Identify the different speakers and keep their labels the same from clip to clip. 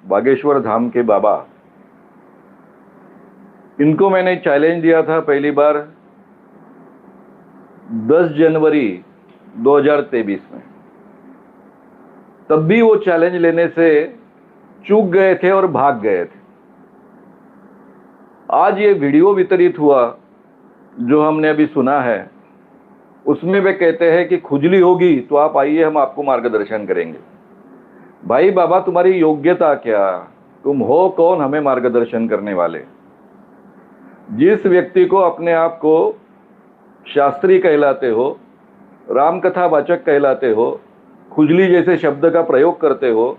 Speaker 1: बागेश्वर धाम के बाबा, इनको मैंने चैलेंज दिया था पहली बार 10 जनवरी 2023 में। तब भी वो चैलेंज लेने से चूक गए थे और भाग गए थे। आज ये वीडियो वितरित हुआ जो हमने अभी सुना है, उसमें वे कहते हैं कि खुजली होगी तो आप आइए, हम आपको मार्गदर्शन करेंगे। भाई बाबा, तुम्हारी योग्यता क्या? तुम हो कौन हमें मार्गदर्शन करने वाले? जिस व्यक्ति को अपने आप को शास्त्री कहलाते हो, रामकथा वाचक कहलाते हो, खुजली जैसे शब्द का प्रयोग करते हो,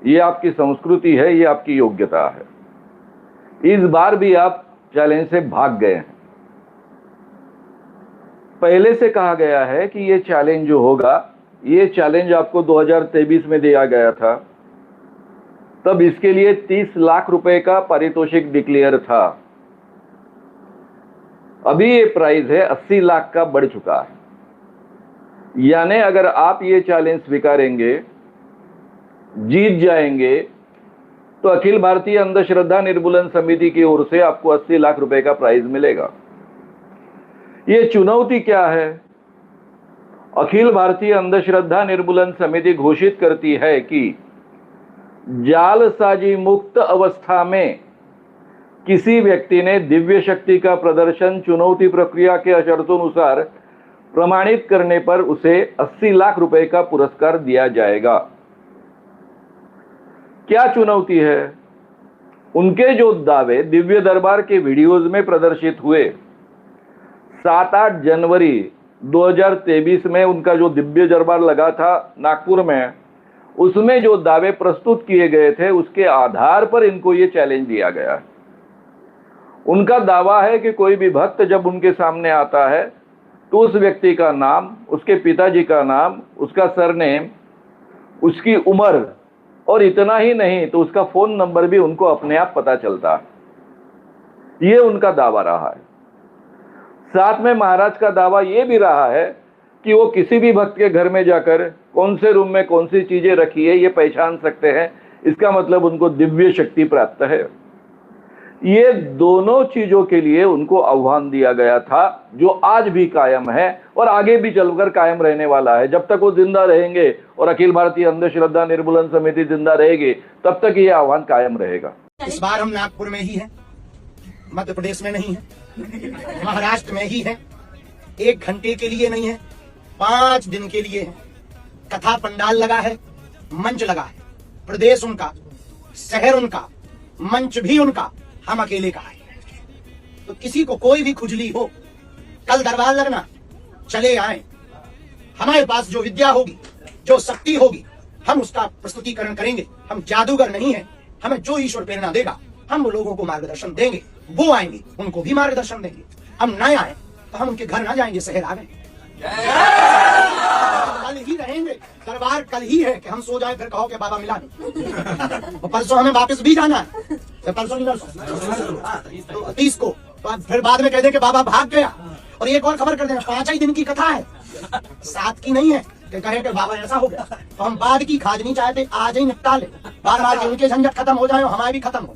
Speaker 1: ये आपकी संस्कृति है, ये आपकी योग्यता है। इस बार भी आप चैलेंज से भाग गए हैं। पहले से कहा गया है कि ये चैलेंज जो होगा, ये चैलेंज आपको 2023 में दिया गया था। तब इसके लिए 30 लाख रुपए का पारितोषिक डिक्लेयर था। अभी ये प्राइस है 80 लाख का बढ़ चुका है। यानी अगर आप ये चैलेंज स्वीकारेंगे, जीत जाएंगे, तो अखिल भारतीय अंधश्रद्धा निर्मूलन समिति की ओर से आपको 80 लाख रुपए का प्राइज मिलेगा। ये चुनौती क्या है? अखिल भारतीय अंधश्रद्धा निर्मूलन समिति घोषित करती है कि जालसाजी मुक्त अवस्था में किसी व्यक्ति ने दिव्य शक्ति का प्रदर्शन चुनौती प्रक्रिया के शर्तों अनुसार प्रमाणित करने पर उसे 80 लाख रुपए का पुरस्कार दिया जाएगा। क्या चुनौती है? उनके जो दावे दिव्य दरबार के वीडियोज में प्रदर्शित हुए, 7-8 जनवरी 2023 में उनका जो दिव्य दरबार लगा था नागपुर में, उसमें जो दावे प्रस्तुत किए गए थे, उसके आधार पर इनको ये चैलेंज दिया गया है। उनका दावा है कि कोई भी भक्त जब उनके सामने आता है तो उस व्यक्ति का नाम, उसके पिताजी का नाम, उसका सरनेम, उसकी उम्र और इतना ही नहीं तो उसका फोन नंबर भी उनको अपने आप पता चलता है। ये उनका दावा रहा है। साथ में महाराज का दावा ये भी रहा है कि वो किसी भी भक्त के घर में जाकर कौन से रूम में कौन सी चीजें रखी है ये पहचान सकते हैं। इसका मतलब उनको दिव्य शक्ति प्राप्त है। ये दोनों चीजों के लिए उनको आह्वान दिया गया था, जो आज भी कायम है और आगे भी चलकर कायम रहने वाला है। जब तक वो जिंदा रहेंगे और अखिल भारतीय अंधश्रद्धा निर्मूलन समिति जिंदा रहेगी, तब तक ये आह्वान कायम रहेगा।
Speaker 2: इस बार हम नागपुर में ही हैं, मध्य प्रदेश में नहीं है, महाराष्ट्र में ही है। 1 घंटे के लिए नहीं है, 5 दिन के लिए है। कथा पंडाल लगा है, मंच लगा है, प्रदेश उनका, शहर उनका, मंच भी उनका, हम अकेले का है। तो किसी को कोई भी खुजली हो, कल दरबार लगना, चले आए। हमारे पास जो विद्या होगी, जो शक्ति होगी, हम उसका प्रस्तुतिकरण करेंगे। हम जादूगर नहीं है। हमें जो ईश्वर प्रेरणा देगा, हम लोगों को मार्गदर्शन देंगे। वो आएंगे, उनको भी मार्गदर्शन देंगे। हम न आए तो हम उनके घर ना जाएंगे, शहर आ गए। कल ही रहेंगे, दरबार कल ही है कि हम सो जाए फिर कहो कि बाबा मिला नहीं। और परसों हमें वापस भी जाना है, परसों नहीं, तो 30 को, तो फिर बाद में कह दे कि बाबा भाग गया। और एक और खबर कर देना, 5 ही दिन की कथा है, 7 की नहीं है कि कहे कि बाबा ऐसा हो गया। तो हम बाद की खाज नहीं चाहते, आज ही निपटा ले, बार बार के उनके झंझट खत्म हो जाए, हमारे भी खत्म हो।